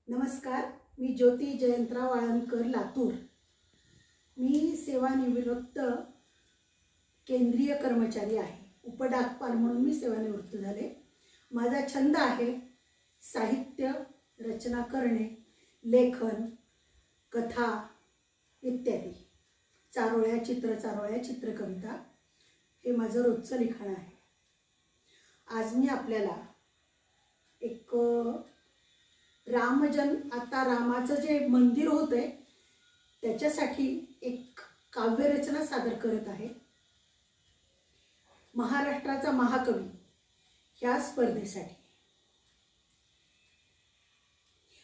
नमस्कार, मी ज्योती जयंतराव आळंदकर, लातूर। मी सेवानिवृत्त केंद्रीय कर्मचारी आहे। उपडाकपाल म्हणून मी सेवानिवृत्त झाले। माझा छंद आहे साहित्य रचना करणे, लेखन, कथा इत्यादी। चारोळ्या, चित्रकविता हे माझं रोजचं लिखाण आहे। आज मी आपल्याला एक आता रामाचं जे मंदिर होतंय त्याच्यासाठी एक काव्यरचना सादर करत आहे। महाराष्ट्राचा महाकवी ह्या स्पर्धेसाठी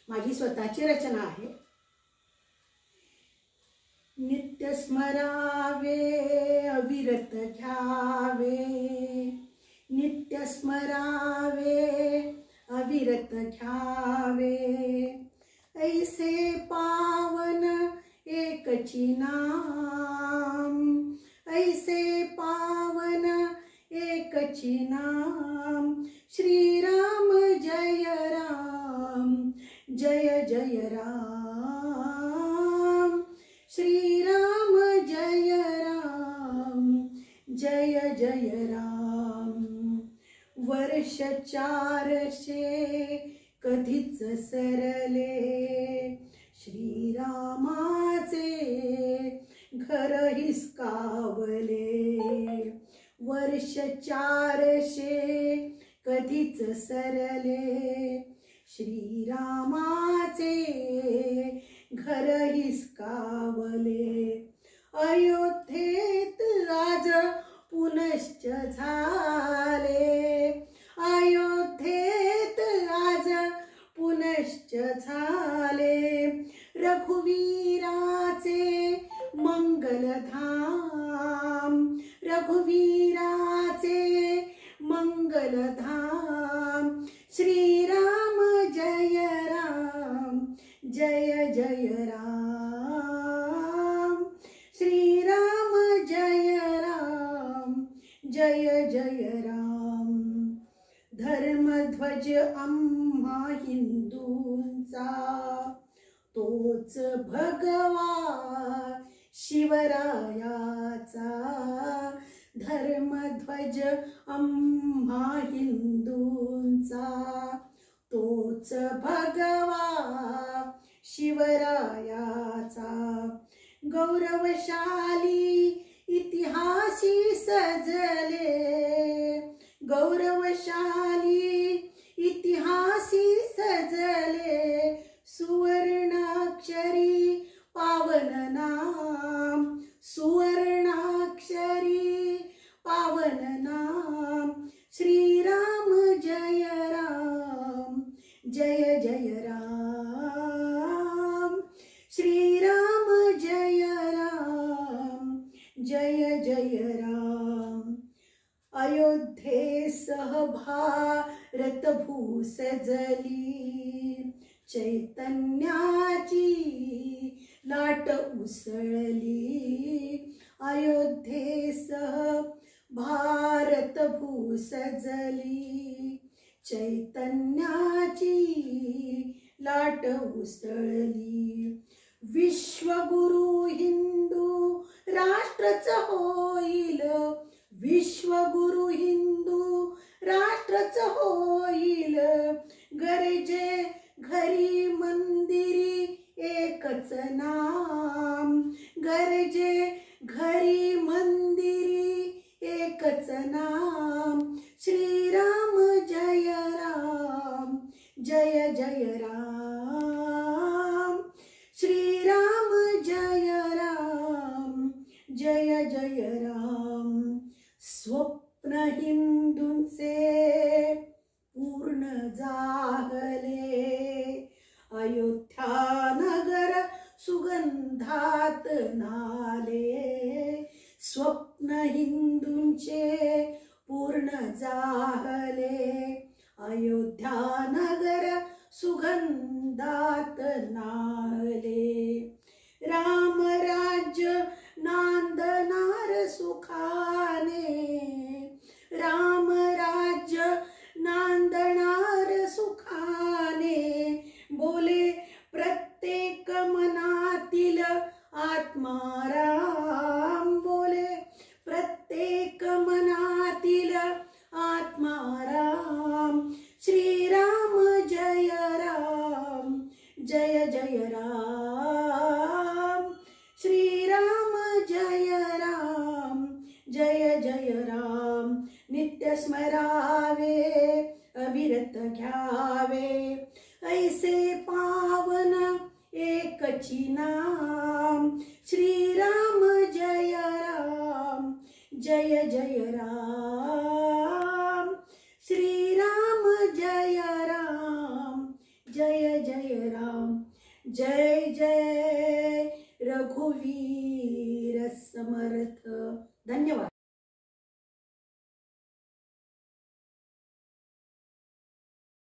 माझी स्वतःची रचना आहे। नित्य स्मरावे अविरत घ्यावे, नित्य स्मरावे अविरत घ्यावे, ऐसे पावन एकची नाम, ऐसे पावन एकची नाम। श्रीराम जय राम, जय जय राम, श्रीराम जय राम, जय जय राम। वर्ष 400 कधीच सरले, श्रीरामाचे घर हिसकावले। वर्ष 400 कधीच सरले, श्रीरामाचे घर हिसकावले। अयोध्येत आज पुनश्च झाले, अयोध्येत आज पुनश्च झाले। रघुवीराचे मंगलधाम, रघुवीराचे मंगलधाम। श्रीराम जय राम, जय जय राम, श्रीराम जय राम, जय जय राम। धर्मध्वज आम्हा हिंदूंचा, तोच भगवा शिवरायाचा। धर्मध्वज आम्हा हिंदूंचा, तोच भगवा शिवरायाचा। गौरवशाली इतिहासी सजले, गौरवशाली इतिहासी सजले। सुवर्णाक्षरी पावन नाम, सुवर्णाक्षरी पावन नाम। श्रीराम जय राम, जय जय राम, श्रीराम जय राम, जय जय राम। अयोध्येसह भारत भू सजली, चैतन्याची लाट उसळली। अयोध्येसह भारत भू सजली, चैतन्याची लाट उसळली। विश्वगुरु हिंदू राष्ट्रच होईल, विश्वगुरु हिंदू राष्ट्रच होईल। गरजे घरी मंदिरी एकच नाम, गरजे घरी मंदिरी एकच नाम। श्रीराम जय राम, जय जय राम, श्रीराम जय राम, जय जय राम। स्वप्न हिंदूंचे पूर्ण जागले, अयोध्या नगर सुगंधात नाले। स्वप्न हिंदूंचे पूर्ण जागले, अयोध्या नगर सुगंधात नाले। राम राज्य नांदणार सुखाने, राम राज्य नांदणार सुखाने। बोले जय जय रघुवीर समर्थ।